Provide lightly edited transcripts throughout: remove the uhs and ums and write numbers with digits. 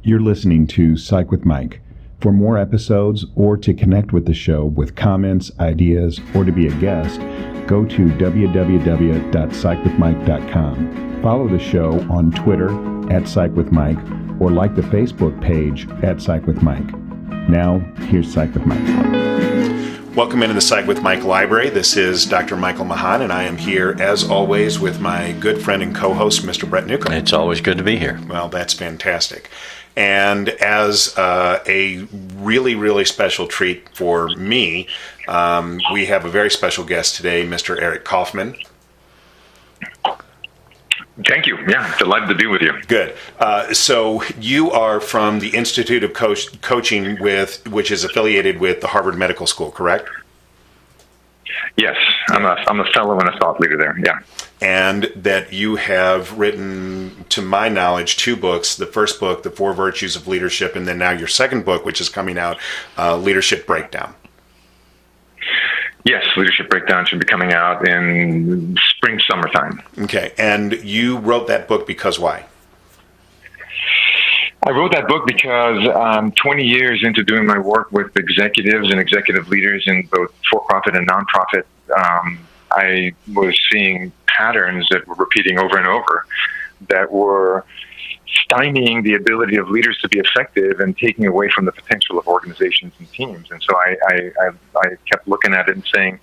You're listening to Psych with Mike. For more episodes or to connect with the show with comments, ideas, or to be a guest, go to www.psychwithmike.com. Follow the show on Twitter @PsychWithMike or like the Facebook page @PsychWithMike. Now, here's Psych with Mike. Welcome into the Psych with Mike library. This is Dr. Michael Mahan, and I am here, as always, with my good friend and co-host, Mr. Brett Newcomb. It's always good to be here. Well, that's fantastic. And as a really, really special treat for me, we have a very special guest today, Mr. Eric Kaufmann. Thank you. Yeah, delighted to be with you. Good. So you are from the Institute of Coaching, which is affiliated with the Harvard Medical School, correct? Yes, I'm a fellow and a thought leader there. Yeah. And that you have written, to my knowledge, 2 books. The first book, The 4 Virtues of Leadership, and then now your second book, which is coming out, Leadership Breakdown. Yes, Leadership Breakdown should be coming out in spring, summertime. Okay, and you wrote that book because why? I wrote that book because 20 years into doing my work with executives and executive leaders in both for-profit and non-profit, I was seeing patterns that were repeating over and over that were stymieing the ability of leaders to be effective and taking away from the potential of organizations and teams. And so I kept looking at it and saying,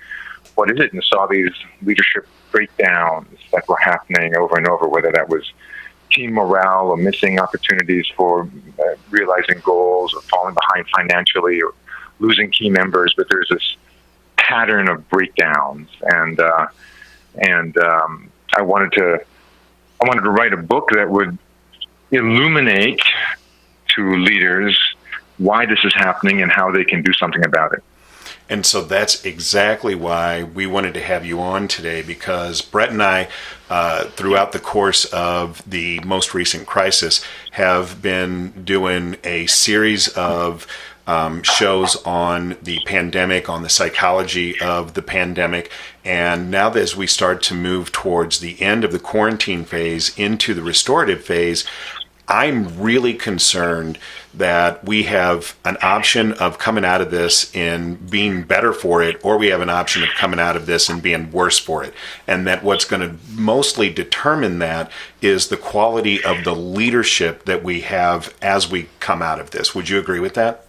what is it? And saw these leadership breakdowns that were happening over and over, whether that was team morale or missing opportunities for realizing goals or falling behind financially or losing key members. But there's this pattern of breakdowns, and I wanted to write a book that would illuminate to leaders why this is happening and how they can do something about it. And so that's exactly why we wanted to have you on today, because Brett and I, throughout the course of the most recent crisis, have been doing a series of shows on the pandemic, on the psychology of the pandemic. And now that as we start to move towards the end of the quarantine phase into the restorative phase, I'm really concerned that we have an option of coming out of this and being better for it, or we have an option of coming out of this and being worse for it. And that what's going to mostly determine that is the quality of the leadership that we have as we come out of this. Would you agree with that?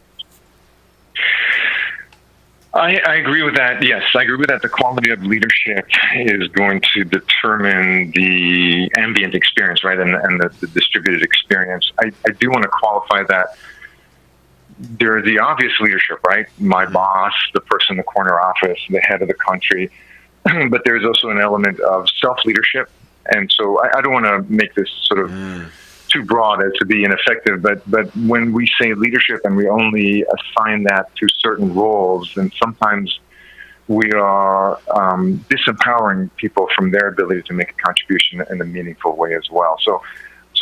I agree with that. Yes, I agree with that. The quality of leadership is going to determine the ambient experience, right, and the distributed experience. I do want to qualify that there's the obvious leadership, right? My boss, the person in the corner office, the head of the country, but there's also an element of self-leadership. And so I don't want to make this sort of too broad as to be ineffective, but when we say leadership and we only assign that to certain roles, then sometimes we are disempowering people from their ability to make a contribution in a meaningful way as well. So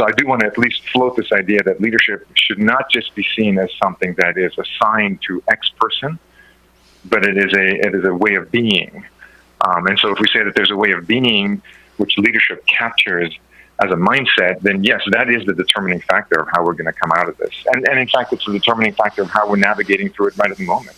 I do want to at least float this idea that leadership should not just be seen as something that is assigned to X person, but it is a way of being. And so if we say that there's a way of being which leadership captures as a mindset, then yes, that is the determining factor of how we're going to come out of this. And in fact, it's the determining factor of how we're navigating through it right at the moment.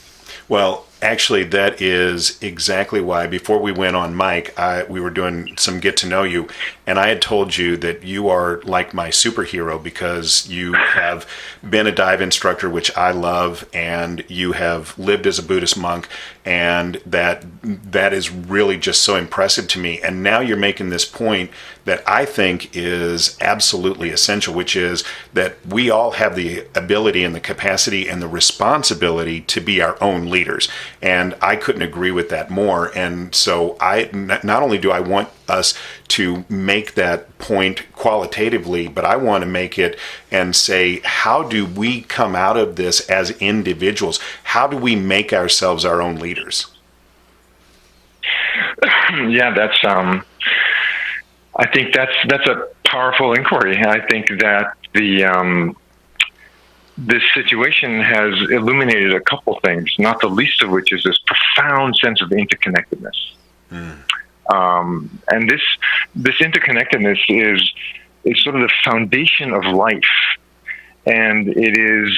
Well, actually, that is exactly why before we went on mic, we were doing some get to know you, and I had told you that you are like my superhero because you have been a dive instructor, which I love, and you have lived as a Buddhist monk, and that is really just so impressive to me. And now you're making this point that I think is absolutely essential, which is that we all have the ability and the capacity and the responsibility to be our own leaders. And I couldn't agree with that more. And so not only do I want us to make that point qualitatively, but I want to make it and say, how do we come out of this as individuals? How do we make ourselves our own leaders? Yeah, I think that's a powerful inquiry. I think that this situation has illuminated a couple things, not the least of which is this profound sense of interconnectedness. And this interconnectedness is sort of the foundation of life. And it is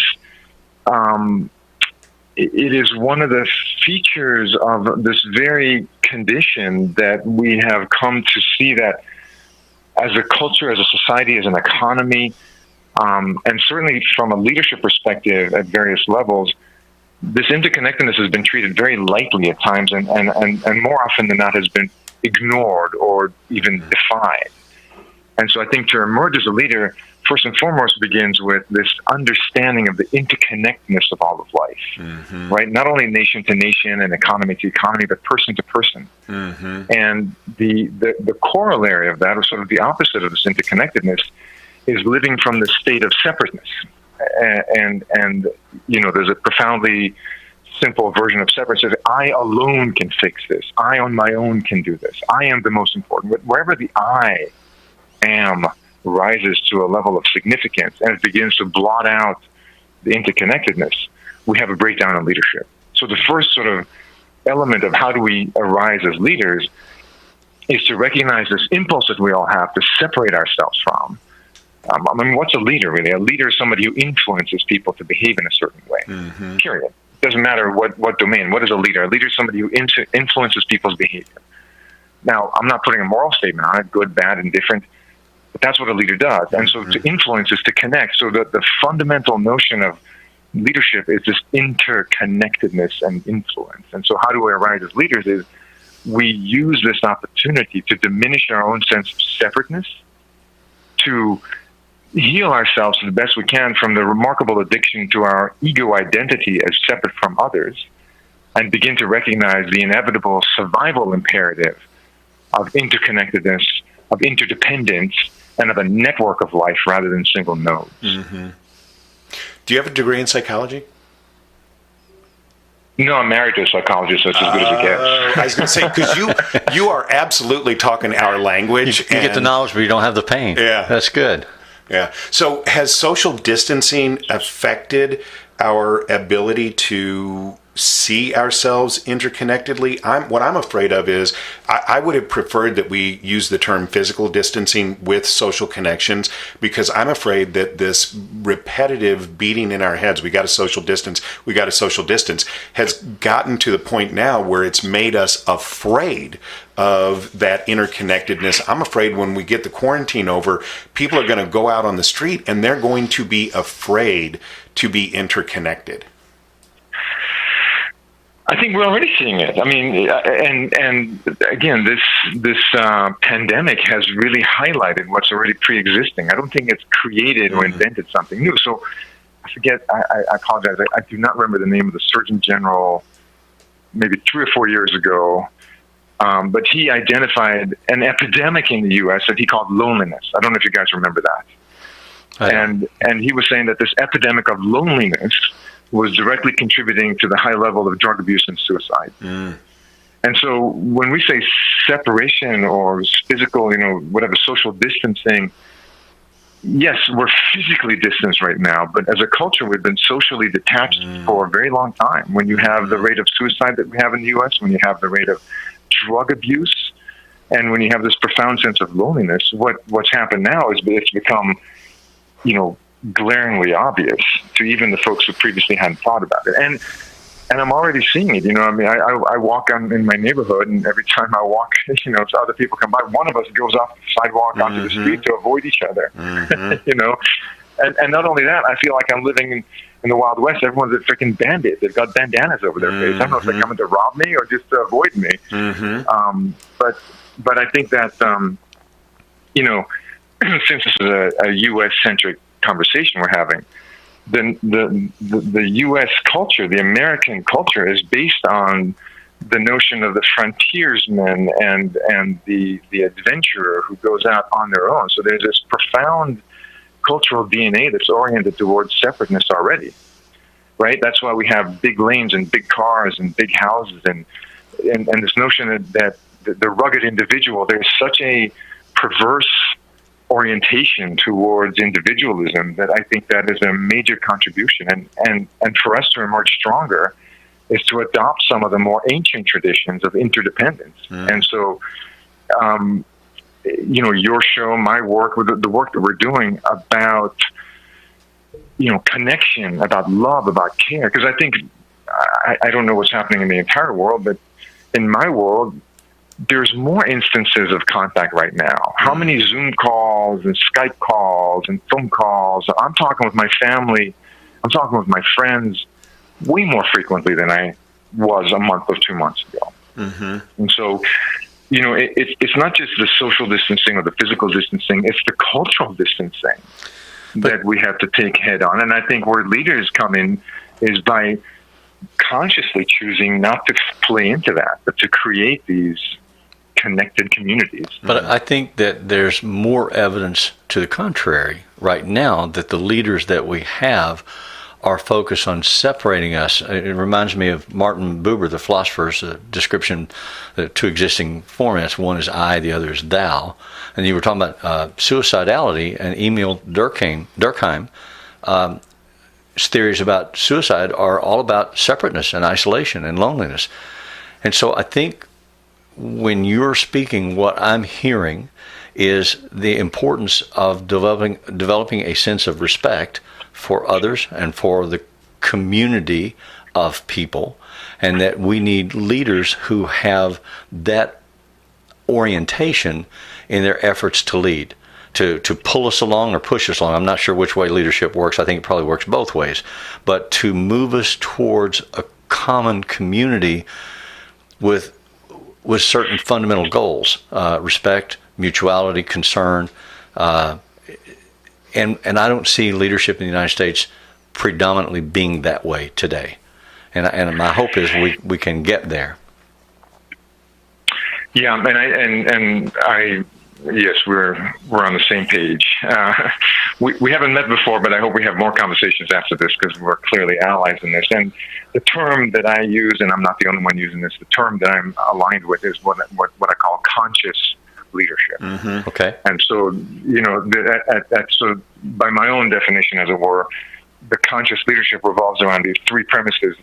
one of the features of this very condition that we have come to see that as a culture, as a society, as an economy, and certainly from a leadership perspective at various levels, this interconnectedness has been treated very lightly at times, and more often than not has been ignored or even defied. And so I think to emerge as a leader, first and foremost, begins with this understanding of the interconnectedness of all of life, right? Not only nation to nation and economy to economy, but person to person. And the corollary of that, or sort of the opposite of this interconnectedness, is living from the state of separateness. And there's a profoundly simple version of separateness. I alone can fix this. I on my own can do this. I am the most important. Wherever the I am rises to a level of significance and it begins to blot out the interconnectedness, we have a breakdown in leadership. So the first sort of element of how do we arise as leaders is to recognize this impulse that we all have to separate ourselves from. What's a leader, really? A leader is somebody who influences people to behave in a certain way, period. It doesn't matter what domain. What is a leader? A leader is somebody who influences people's behavior. Now, I'm not putting a moral statement on it, good, bad, indifferent, but that's what a leader does. And so to influence is to connect. So the fundamental notion of leadership is this interconnectedness and influence. And so how do we arise as leaders is we use this opportunity to diminish our own sense of separateness, to heal ourselves as best we can from the remarkable addiction to our ego identity as separate from others, and begin to recognize the inevitable survival imperative of interconnectedness, of interdependence, and of a network of life rather than single nodes. Do you have a degree in psychology? No, I'm married to a psychologist, so it's as good as it gets. I was going to say, because you are absolutely talking our language. You get the knowledge, but you don't have the pain. Yeah. That's good. Yeah. So has social distancing affected our ability to see ourselves interconnectedly? What I'm afraid of is I would have preferred that we use the term physical distancing with social connections, because I'm afraid that this repetitive beating in our heads, we got to social distance, has gotten to the point now where it's made us afraid of that interconnectedness. I'm afraid when we get the quarantine over, people are going to go out on the street and they're going to be afraid to be interconnected. I think we're already seeing it. I mean, and again, this pandemic has really highlighted what's already pre-existing. I don't think it's created or invented something new. So I forget, I apologize, I do not remember the name of the Surgeon General maybe 3 or 4 years ago, but he identified an epidemic in the U.S. that he called loneliness. I don't know if you guys remember that. And he was saying that this epidemic of loneliness was directly contributing to the high level of drug abuse and suicide. And so when we say separation or physical, whatever, social distancing, yes, we're physically distanced right now, but as a culture, we've been socially detached for a very long time. When you have the rate of suicide that we have in the U.S., when you have the rate of drug abuse, and when you have this profound sense of loneliness, what's happened now is it's become, glaringly obvious to even the folks who previously hadn't thought about it. And I'm already seeing it. I walk in my neighborhood, and every time I walk, so other people come by, one of us goes off the sidewalk onto the street to avoid each other. And not only that, I feel like I'm living in the Wild West. Everyone's a freaking bandit. They've got bandanas over their face. I don't know if they're coming to rob me or just to avoid me. But I think that since this is a U.S.-centric conversation we're having, the U.S. culture, the American culture, is based on the notion of the frontiersman and the adventurer who goes out on their own. So there's this profound cultural DNA that's oriented towards separateness already, right? That's why we have big lanes and big cars and big houses and this notion that the rugged individual, there's such a perverse orientation towards individualism that I think that is a major contribution. And for us to emerge stronger is to adopt some of the more ancient traditions of interdependence. And so, your show, my work, the work that we're doing about, connection, about love, about care. Because I think, I don't know what's happening in the entire world, but in my world, there's more instances of contact right now. How many Zoom calls and Skype calls and phone calls? I'm talking with my family. I'm talking with my friends way more frequently than I was a month or 2 months ago. Mm-hmm. And so, it's not just the social distancing or the physical distancing, it's the cultural distancing that we have to take head on. And I think where leaders come in is by consciously choosing not to play into that, but to create these connected communities. But I think that there's more evidence to the contrary right now, that the leaders that we have are focused on separating us. It reminds me of Martin Buber, the philosopher's description, the two existing formats. One is I, the other is thou. And you were talking about suicidality, and Emil Durkheim, his theories about suicide are all about separateness and isolation and loneliness. And so I think when you're speaking, what I'm hearing is the importance of developing a sense of respect for others and for the community of people, and that we need leaders who have that orientation in their efforts to lead, to pull us along or push us along. I'm not sure which way leadership works. I think it probably works both ways, but to move us towards a common community with certain fundamental goals, respect, mutuality, concern, and I don't see leadership in the United States predominantly being that way today. And my hope is we can get there. Yeah, and I yes, we're on the same page. We haven't met before, but I hope we have more conversations after this, because we're clearly allies in this. And the term that I use, and I'm not the only one using this, the term that I'm aligned with is what I call conscious leadership. Mm-hmm. Okay. And so, so by my own definition, as it were, the conscious leadership revolves around these three premises,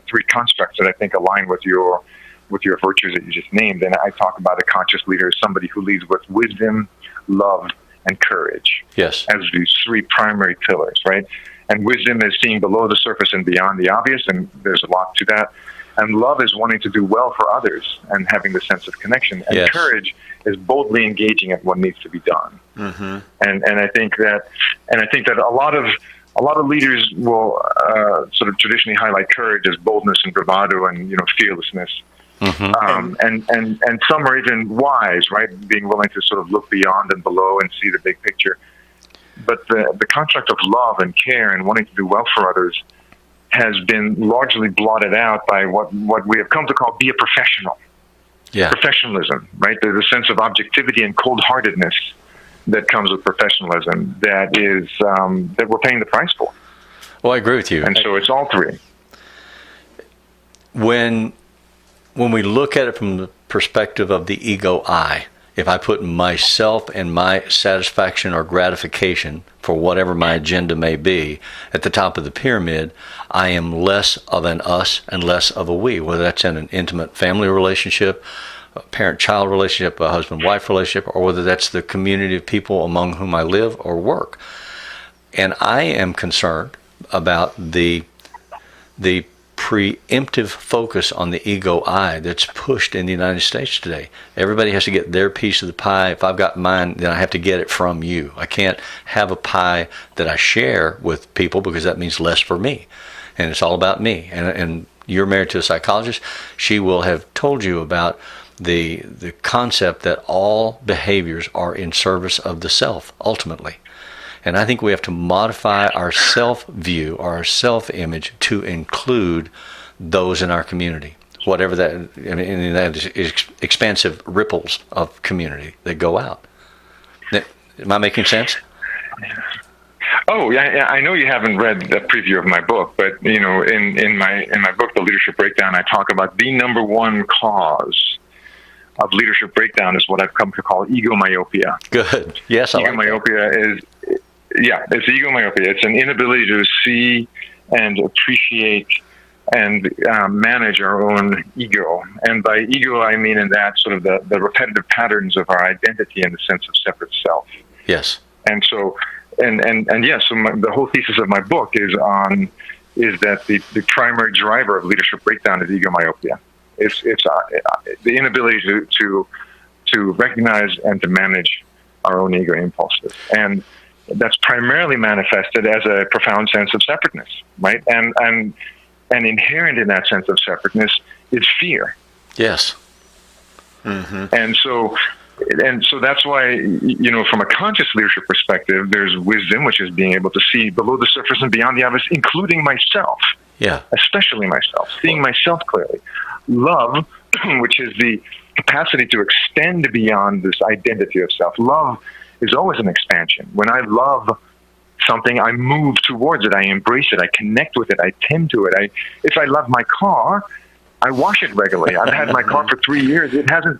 three constructs that I think align with your virtues that you just named. And I talk about a conscious leader as somebody who leads with wisdom, love, and courage. Yes. As these three primary pillars, right? And wisdom is seeing below the surface and beyond the obvious, and there's a lot to that. And love is wanting to do well for others and having the sense of connection. And yes. Courage is boldly engaging at what needs to be done. Mm-hmm. And I think that a lot of leaders will sort of traditionally highlight courage as boldness and bravado and fearlessness. Mm-hmm. And some are even wise, right? Being willing to sort of look beyond and below and see the big picture. But the construct of love and care and wanting to do well for others has been largely blotted out by what we have come to call be a professional. Yeah. Professionalism, right? There's a sense of objectivity and cold-heartedness that comes with professionalism that is that we're paying the price for. Well, I agree with you. And so it's all three. When we look at it from the perspective of the ego I, if I put myself and my satisfaction or gratification for whatever my agenda may be at the top of the pyramid, I am less of an us and less of a we, whether that's in an intimate family relationship, a parent-child relationship, a husband-wife relationship, or whether that's the community of people among whom I live or work. And I am concerned about the preemptive focus on the ego I that's pushed in the United States today. Everybody has to get their piece of the pie. If I've got mine, then I have to get it from you. I can't have a pie that I share with people, because that means less for me. And it's all about me. And you're married to a psychologist. She will have told you about the concept that all behaviors are in service of the self, ultimately. And I think we have to modify our self-view, our self-image, to include those in our community. Whatever that, and that is expansive ripples of community that go out. Am I making sense? Oh, yeah, I know you haven't read the preview of my book, but in my book, The Leadership Breakdown, I talk about the number one cause of leadership breakdown is what I've come to call ego myopia. Good. Yes, I like myopia it's ego myopia. It's an inability to see and appreciate and manage our own ego. And by ego, I mean in that sort of the repetitive patterns of our identity in the sense of separate self. Yes. And so So the whole thesis of my book is that the primary driver of leadership breakdown is ego myopia. It's the inability to recognize and to manage our own ego impulses, and that's primarily manifested as a profound sense of separateness, right? And inherent in that sense of separateness is fear. Yes. Mm-hmm. And so that's why, from a conscious leadership perspective, there's wisdom, which is being able to see below the surface and beyond the obvious, including myself. Yeah. Especially myself, seeing myself clearly. Love, which is the capacity to extend beyond this identity of self. Love is always an expansion. When I love something, I move towards it, I embrace it, I connect with it, I tend to it. If I love my car, I wash it regularly. I've had my car for 3 years. It hasn't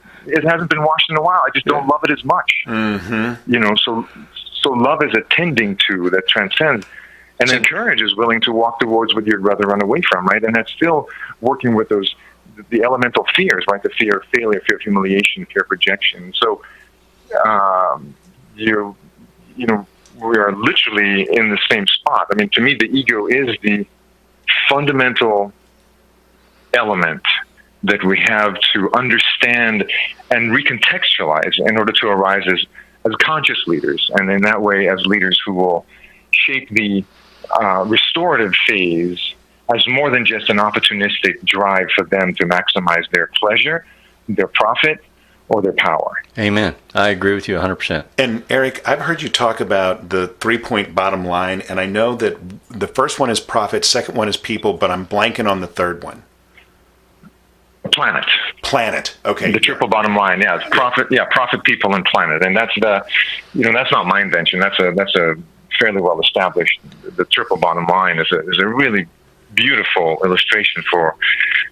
been washed in a while. I just don't love it as much. Mm-hmm. So love is a tending to that transcends. And then courage is willing to walk towards what you'd rather run away from, right? And that's still working with the elemental fears, right? The fear of failure, fear of humiliation, fear of rejection. So, we are literally in the same spot. I mean, to me, the ego is the fundamental element that we have to understand and recontextualize in order to arise as conscious leaders, and in that way as leaders who will shape the restorative phase as more than just an opportunistic drive for them to maximize their pleasure, their profit, or their power. Amen. I agree with you 100%. And Eric, I've heard you talk about the 3-point bottom line, and I know that the first one is profit, second one is people, but I'm blanking on the third one. Planet. Okay. The triple bottom line. Yeah, it's profit, people, and planet. And that's that's not my invention. That's a fairly well established. The triple bottom line is a really beautiful illustration for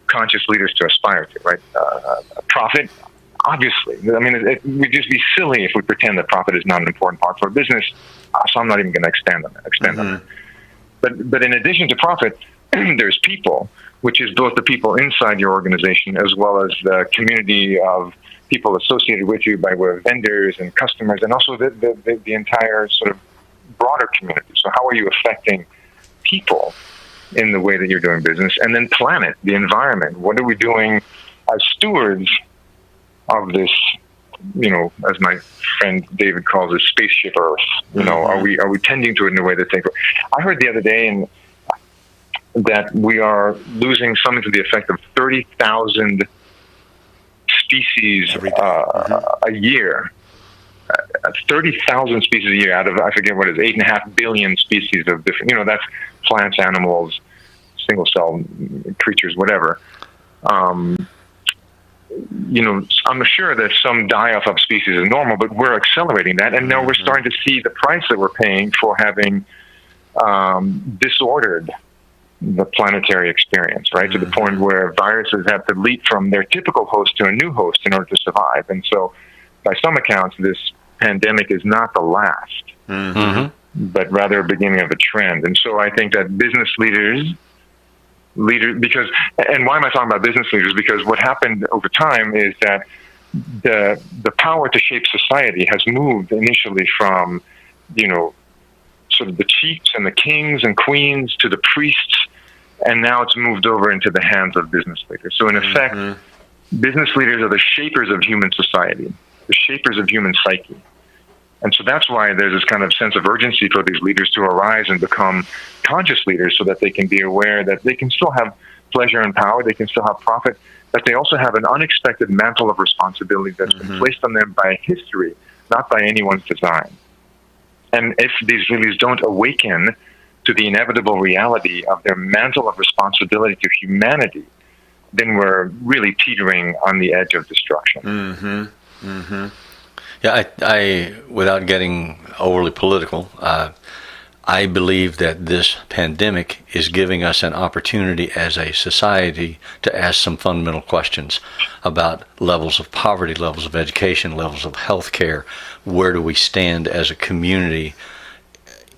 conscious leaders to aspire to. Right. Profit. Obviously, I mean, it would just be silly if we pretend that profit is not an important part for a business. So I'm not even going to extend on it. But in addition to profit, there's people, which is both the people inside your organization as well as the community of people associated with you by way of vendors and customers, and also the entire sort of broader community. So how are you affecting people in the way that you're doing business? And then planet, the environment. What are we doing as stewards of this, as my friend David calls it, spaceship Earth? Are we tending to it in a way that I heard the other day that we are losing something to the effect of 30,000 species a year. 30,000 species a year out of, I forget what it is, 8.5 billion species of different, that's plants, animals, single cell creatures, whatever. I'm sure that some die-off of species is normal, but we're accelerating that, and now we're starting to see the price that we're paying for having disordered the planetary experience, right? To the point where viruses have to leap from their typical host to a new host in order to survive. And so, by some accounts, this pandemic is not the last, but rather a beginning of a trend. And so I think that business leaders, because, and why am I talking about business leaders? Because what happened over time is that the power to shape society has moved initially from, sort of the chiefs and the kings and queens to the priests, and now it's moved over into the hands of business leaders. So in effect, business leaders are the shapers of human society, the shapers of human psyche. And so that's why there's this kind of sense of urgency for these leaders to arise and become conscious leaders, so that they can be aware that they can still have pleasure and power, they can still have profit, but they also have an unexpected mantle of responsibility that's been placed on them by history, not by anyone's design. And if these leaders don't awaken to the inevitable reality of their mantle of responsibility to humanity, then we're really teetering on the edge of destruction. Yeah, I without getting overly political, I believe that this pandemic is giving us an opportunity as a society to ask some fundamental questions about levels of poverty, levels of education, levels of health care. Where do we stand as a community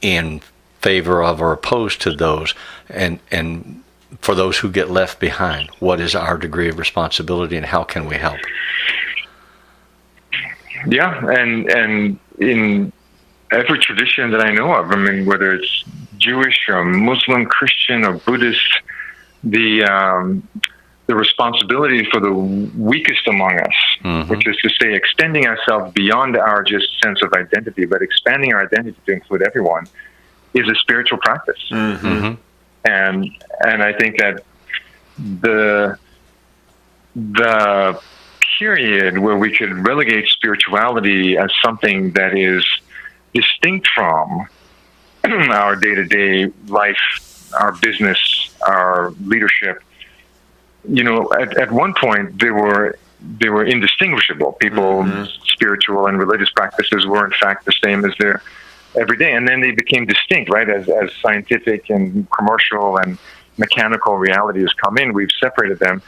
in favor of or opposed to those? And for those who get left behind, what is our degree of responsibility and how can we help? Yeah, and in every tradition that I know of. I mean, whether it's Jewish or Muslim, Christian or Buddhist, the responsibility for the weakest among us, which is to say, extending ourselves beyond our just sense of identity, but expanding our identity to include everyone, is a spiritual practice. And I think that the period where we could relegate spirituality as something that is distinct from our day-to-day life, our business, our leadership, at one point they were indistinguishable. People's spiritual and religious practices were in fact the same as their everyday, and then they became distinct, right? As scientific and commercial and mechanical reality has come in, we've separated them.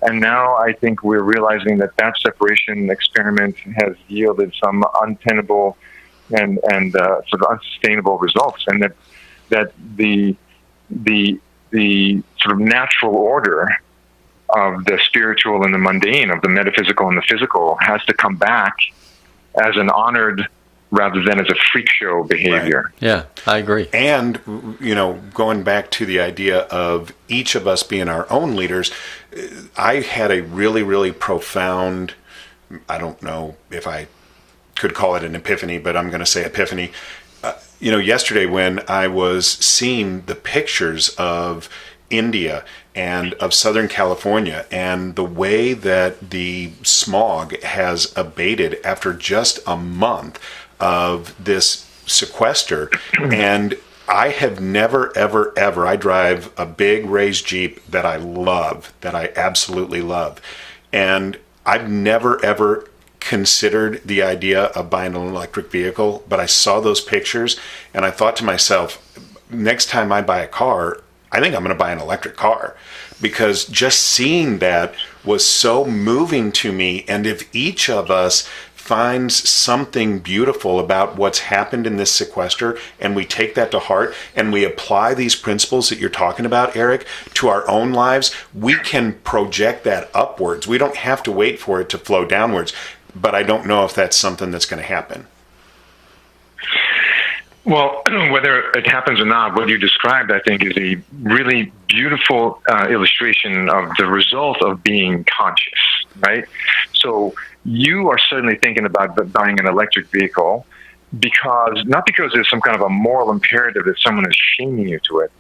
And now I think we're realizing that separation experiment has yielded some untenable and sort of unsustainable results, and that the sort of natural order of the spiritual and the mundane, of the metaphysical and the physical, has to come back as an honored rather than as a freak show behavior. Right. Yeah, I agree. And, going back to the idea of each of us being our own leaders, I had a really, really profound, I don't know if I could call it an epiphany, but I'm going to say epiphany. Yesterday when I was seeing the pictures of India and of Southern California and the way that the smog has abated after just a month of this sequester, and I have never, ever, ever, I drive a big raised Jeep that I love, that I absolutely love, and I've never, ever considered the idea of buying an electric vehicle, but I saw those pictures and I thought to myself, next time I buy a car, I think I'm going to buy an electric car, because just seeing that was so moving to me. And if each of us finds something beautiful about what's happened in this sequester, and we take that to heart and we apply these principles that you're talking about, Eric, to our own lives, we can project that upwards. We don't have to wait for it to flow downwards. But I don't know if that's something that's going to happen. Well, whether it happens or not, what you described, I think, is a really beautiful illustration of the result of being conscious, right? So you are certainly thinking about buying an electric vehicle not because there's some kind of a moral imperative that someone is shaming you to it,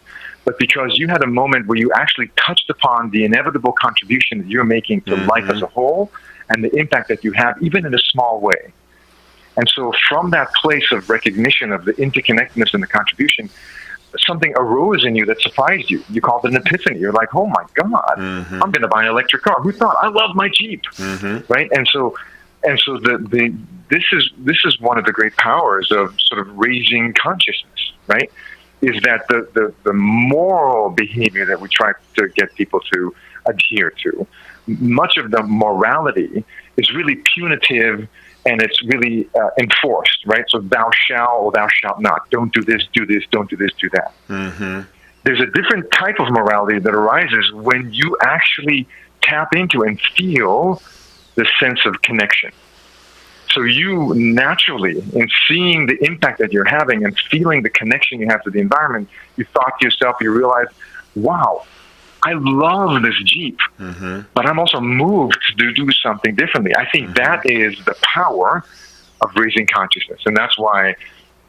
but because you had a moment where you actually touched upon the inevitable contribution that you're making to life as a whole and the impact that you have, even in a small way. And so from that place of recognition of the interconnectedness and the contribution, something arose in you that surprised you. You called it an epiphany. You're like, oh my God, I'm going to buy an electric car. Who thought? I love my Jeep, right? And so this is one of the great powers of sort of raising consciousness, right? Is that the moral behavior that we try to get people to adhere to, much of the morality is really punitive, and it's really enforced, right? So thou shalt or thou shalt not. Don't do this, don't do this, do that. There's a different type of morality that arises when you actually tap into and feel the sense of connection. So you naturally, in seeing the impact that you're having and feeling the connection you have to the environment, you thought to yourself, you realize, wow, I love this Jeep, but I'm also moved to do something differently. I think that is the power of raising consciousness. And that's why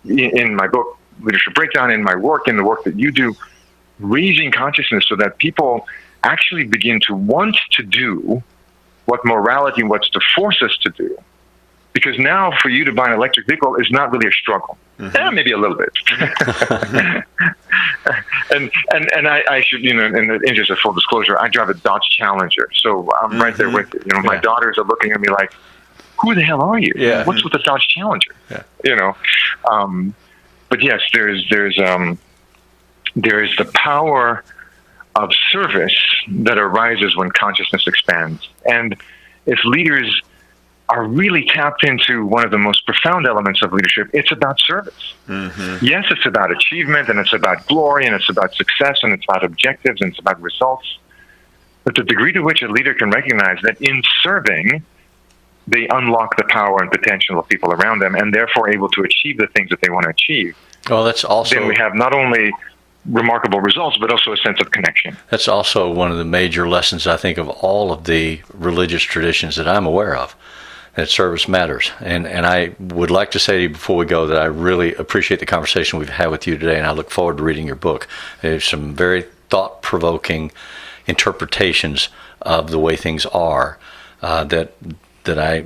in my book, Leadership Breakdown, in my work, in the work that you do, raising consciousness so that people actually begin to want to do what morality wants to force us to do. Because now for you to buy an electric vehicle is not really a struggle. Maybe a little bit. and I should, in the interest of full disclosure, I drive a Dodge Challenger. So I'm right there with you. My daughters are looking at me like, who the hell are you? Yeah. What's with the Dodge Challenger? Yeah. But yes, there's the power of service that arises when consciousness expands. And if leaders are really tapped into one of the most profound elements of leadership, it's about service. Yes, it's about achievement, and it's about glory, and it's about success, and it's about objectives, and it's about results. But the degree to which a leader can recognize that in serving, they unlock the power and potential of people around them, and therefore able to achieve the things that they want to achieve. Well, that's also, then we have not only remarkable results, but also a sense of connection. That's also one of the major lessons, I think, of all of the religious traditions that I'm aware of, that service matters. And I would like to say to you before we go that I really appreciate the conversation we've had with you today, and I look forward to reading your book. There's some very thought-provoking interpretations of the way things are that I,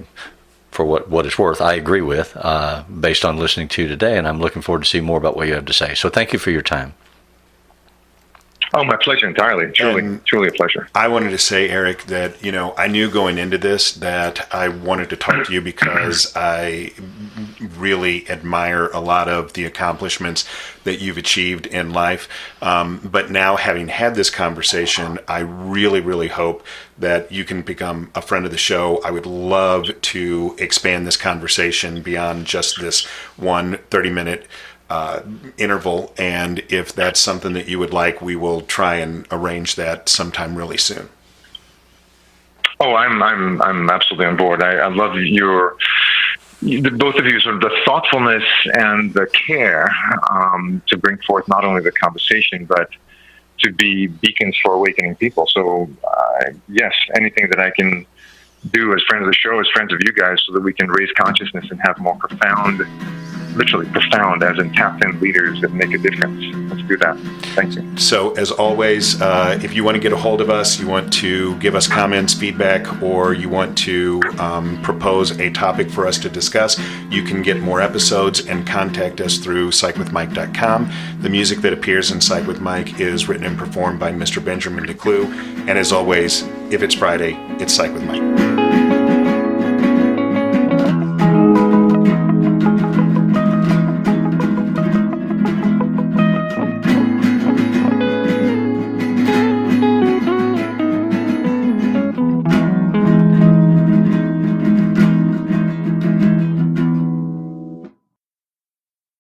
for what it's worth, I agree with based on listening to you today, and I'm looking forward to see more about what you have to say. So thank you for your time. Oh, my pleasure entirely. Truly a pleasure. I wanted to say, Eric, that, I knew going into this that I wanted to talk to you because I really admire a lot of the accomplishments that you've achieved in life. But now, having had this conversation, I really, really hope that you can become a friend of the show. I would love to expand this conversation beyond just this one 30-minute interval, and if that's something that you would like, we will try and arrange that sometime really soon. Oh, I'm absolutely on board. I love both of you, sort of the thoughtfulness and the care to bring forth not only the conversation, but to be beacons for awakening people. So yes, anything that I can do as friends of the show, as friends of you guys, so that we can raise consciousness and have more profound, literally profound, as in tapped-in leaders that make a difference. Let's do that. Thank you. So, as always, if you want to get a hold of us, you want to give us comments, feedback, or you want to propose a topic for us to discuss, you can get more episodes and contact us through psychwithmike.com. The music that appears in Psych with Mike is written and performed by Mr. Benjamin DeClue. And as always, if it's Friday, it's Psych with Mike.